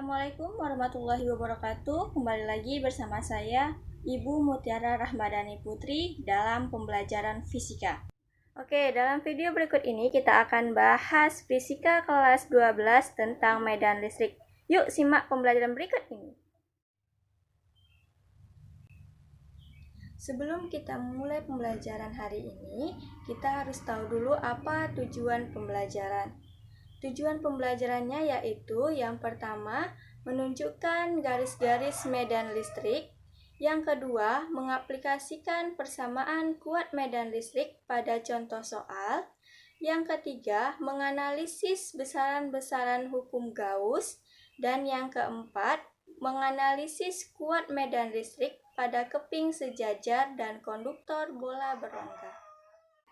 Assalamualaikum warahmatullahi wabarakatuh. Kembali lagi bersama saya, Ibu Mutiara Rahmadani Putri dalam pembelajaran fisika. Oke, dalam video berikut ini kita akan bahas fisika kelas 12 tentang medan listrik. Yuk simak pembelajaran berikut ini. Sebelum kita mulai pembelajaran hari ini, kita harus tahu dulu apa tujuan pembelajaran. Tujuan pembelajarannya yaitu yang pertama, menunjukkan garis-garis medan listrik. Yang kedua, mengaplikasikan persamaan kuat medan listrik pada contoh soal. Yang ketiga, menganalisis besaran-besaran hukum Gauss. Dan yang keempat, menganalisis kuat medan listrik pada keping sejajar dan konduktor bola berongga.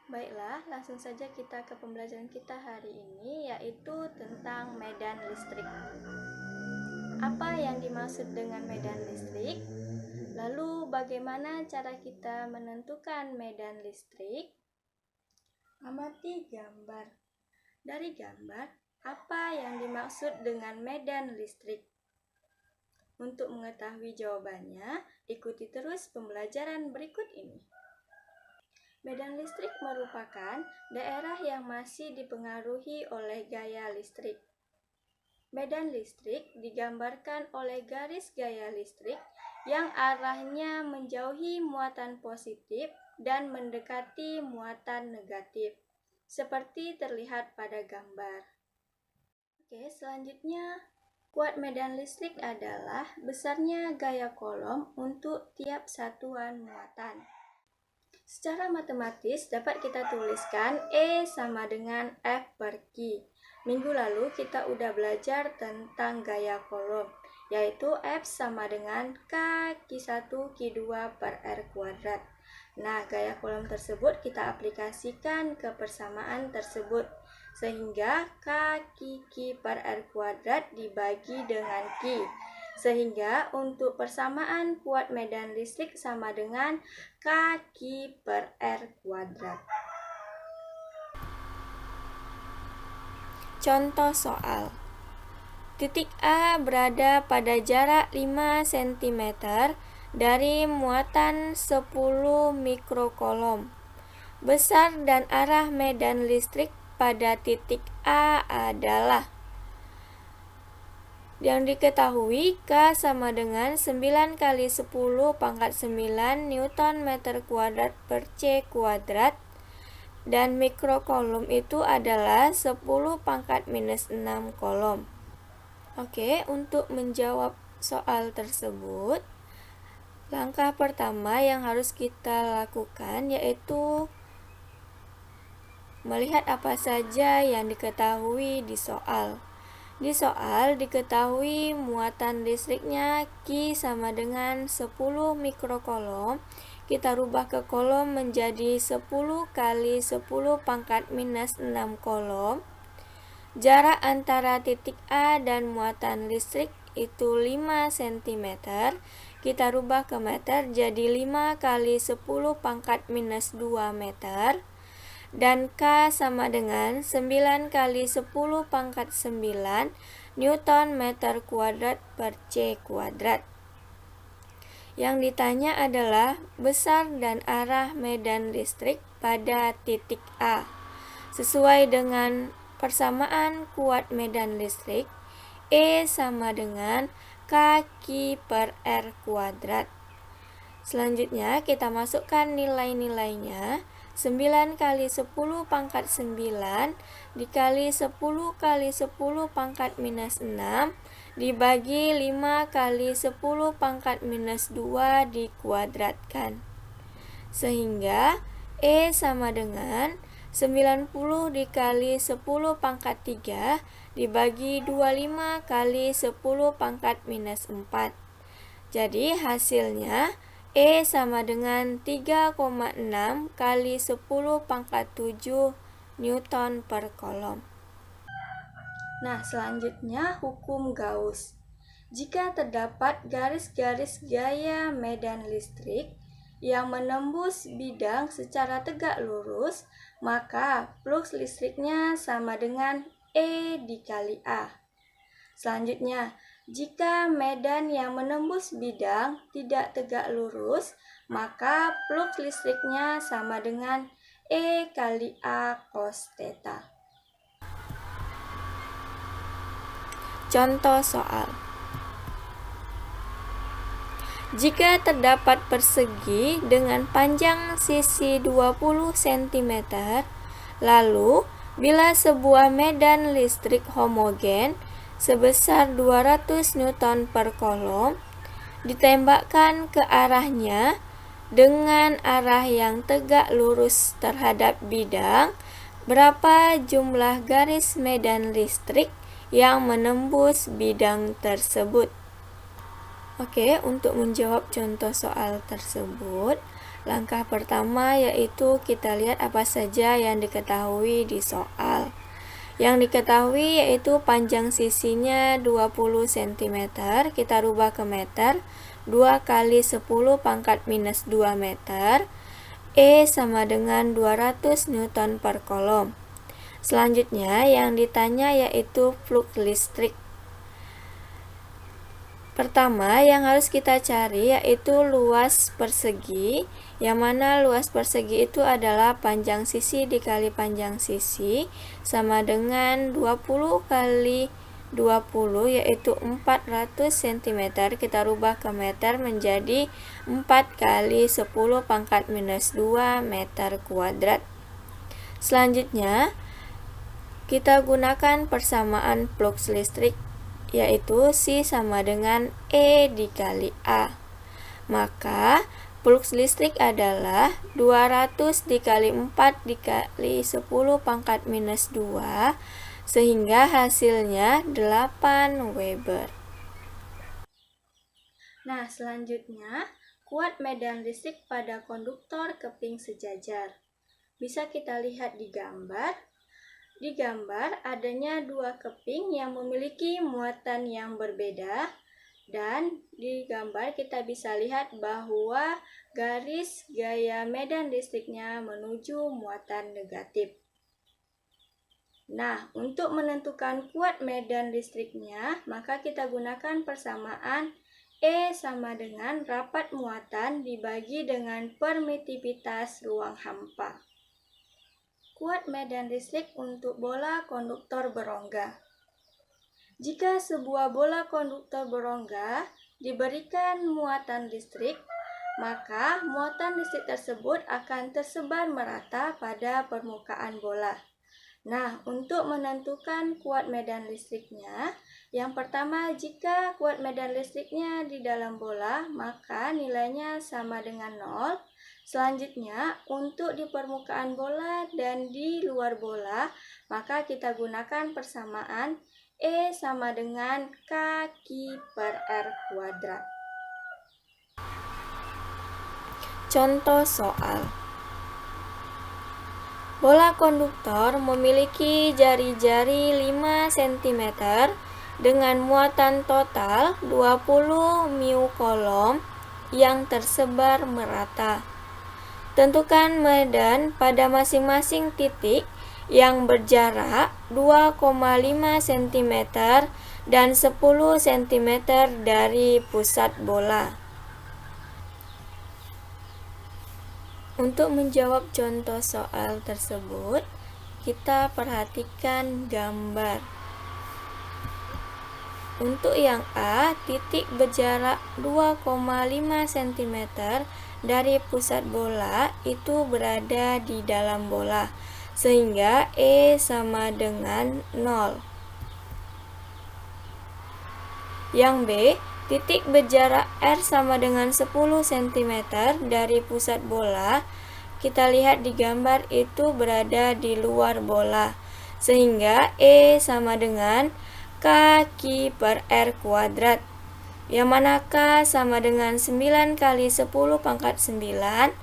Baiklah, langsung saja kita ke pembelajaran kita hari ini, yaitu tentang medan listrik. Apa yang dimaksud dengan medan listrik? Lalu bagaimana cara kita menentukan medan listrik? Amati gambar. Dari gambar, apa yang dimaksud dengan medan listrik? Untuk mengetahui jawabannya, ikuti terus pembelajaran berikut ini. Medan listrik merupakan daerah yang masih dipengaruhi oleh gaya listrik. Medan listrik digambarkan oleh garis gaya listrik yang arahnya menjauhi muatan positif dan mendekati muatan negatif, seperti terlihat pada gambar. Oke, selanjutnya, kuat medan listrik adalah besarnya gaya kolom untuk tiap satuan muatan. Secara matematis dapat kita tuliskan E sama dengan F per Q. Minggu lalu kita udah belajar tentang gaya kolom, yaitu F sama dengan K Q1 Q2 per R kuadrat. Nah, gaya kolom tersebut kita aplikasikan ke persamaan tersebut, sehingga K Q per R kuadrat dibagi dengan Q. Sehingga untuk persamaan kuat medan listrik sama dengan K per R kuadrat. Contoh soal. Titik A berada pada jarak 5 cm dari muatan 10 mikrokolom. Besar dan arah medan listrik pada titik A adalah, yang diketahui K sama dengan 9 kali 10 pangkat 9 Newton meter kuadrat per C kuadrat, dan mikrokolom itu adalah 10 pangkat minus 6 kolom. Oke, untuk menjawab soal tersebut, langkah pertama yang harus kita lakukan yaitu melihat apa saja yang diketahui di soal. Di soal diketahui muatan listriknya Q sama dengan 10 mikrokolom. Kita rubah ke kolom menjadi 10 kali 10 pangkat minus 6 kolom. Jarak antara titik A dan muatan listrik itu 5 cm. Kita rubah ke meter jadi 5 kali 10 pangkat minus 2 meter. Dan K sama dengan 9 kali 10 pangkat 9 Newton meter kuadrat per C kuadrat. Yang ditanya adalah besar dan arah medan listrik pada titik A. Sesuai dengan persamaan kuat medan listrik, E sama dengan K per R kuadrat. Selanjutnya kita masukkan nilai-nilainya. 9 kali 10 pangkat 9 dikali 10 kali 10 pangkat minus 6 dibagi 5 kali 10 pangkat minus 2 dikuadratkan. Sehingga E sama dengan 90 dikali 10 pangkat 3 dibagi 25 kali 10 pangkat minus 4. Jadi hasilnya E sama dengan 3,6 kali 10 pangkat 7 Newton per kolom. Nah, selanjutnya hukum Gauss. Jika terdapat garis-garis gaya medan listrik yang menembus bidang secara tegak lurus, maka flux listriknya sama dengan E dikali A. Selanjutnya, Jika medan yang menembus bidang tidak tegak lurus, maka flux listriknya sama dengan E kali A cos theta. Contoh soal. Jika terdapat persegi dengan panjang sisi 20 cm, lalu bila sebuah medan listrik homogen sebesar 200 Newton per kolom ditembakkan ke arahnya dengan arah yang tegak lurus terhadap bidang, berapa jumlah garis medan listrik yang menembus bidang tersebut? Oke, untuk menjawab contoh soal tersebut, langkah pertama yaitu kita lihat apa saja yang diketahui di soal. Yang diketahui yaitu panjang sisinya 20 cm, kita rubah ke meter, 2 kali 10 pangkat minus 2 meter, E sama dengan 200 Newton per kolom. Selanjutnya yang ditanya yaitu flux listrik. Pertama yang harus kita cari yaitu luas persegi, yang mana luas persegi itu adalah panjang sisi dikali panjang sisi sama dengan 20 kali 20 yaitu 400 cm, kita rubah ke meter menjadi 4 kali 10 pangkat minus 2 meter kuadrat. Selanjutnya kita gunakan persamaan flux listrik yaitu C sama dengan E dikali A. Maka flux listrik adalah 200 dikali 4 dikali 10 pangkat minus 2 sehingga hasilnya 8 Weber. Nah, selanjutnya kuat medan listrik pada konduktor keping sejajar. Bisa kita lihat di gambar. Di gambar adanya dua keping yang memiliki muatan yang berbeda, dan di gambar kita bisa lihat bahwa garis gaya medan listriknya menuju muatan negatif. Nah, untuk menentukan kuat medan listriknya, maka kita gunakan persamaan E sama dengan rapat muatan dibagi dengan permitivitas ruang hampa. Kuat medan listrik untuk bola konduktor berongga. Jika sebuah bola konduktor berongga diberikan muatan listrik, maka muatan listrik tersebut akan tersebar merata pada permukaan bola. Nah, untuk menentukan kuat medan listriknya, yang pertama jika kuat medan listriknya di dalam bola, maka nilainya sama dengan 0. Selanjutnya, untuk di permukaan bola dan di luar bola, maka kita gunakan persamaan E sama dengan K/Q per R kuadrat. Contoh soal. Bola konduktor memiliki jari-jari 5 cm dengan muatan total 20 μ kolom yang tersebar merata. Tentukan medan pada masing-masing titik yang berjarak 2,5 cm dan 10 cm dari pusat bola. Untuk menjawab contoh soal tersebut, kita perhatikan gambar. Untuk yang A, titik berjarak 2,5 cm dari pusat bola itu berada di dalam bola, sehingga E sama dengan 0. Yang B, titik berjarak R sama dengan 10 cm dari pusat bola, kita lihat di gambar itu berada di luar bola, sehingga E sama dengan K/Q per R kuadrat, yang mana K sama dengan 9 kali 10 pangkat 9,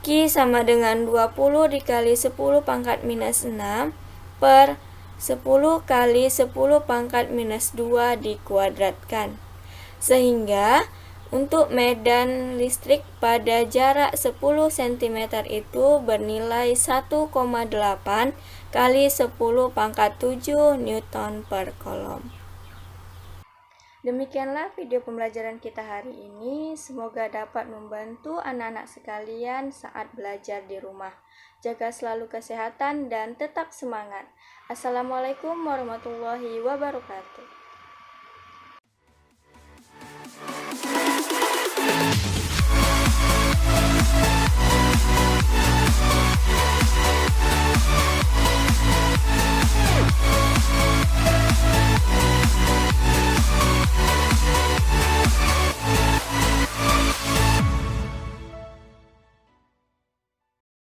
Q sama dengan 20 dikali 10 pangkat minus 6 per 10 kali 10 pangkat minus 2 dikuadratkan. Sehingga untuk medan listrik pada jarak 10 cm itu bernilai 1,8 kali 10 pangkat 7 Newton per kolom. Demikianlah video pembelajaran kita hari ini. Semoga dapat membantu anak-anak sekalian saat belajar di rumah. Jaga selalu kesehatan dan tetap semangat. Assalamualaikum warahmatullahi wabarakatuh.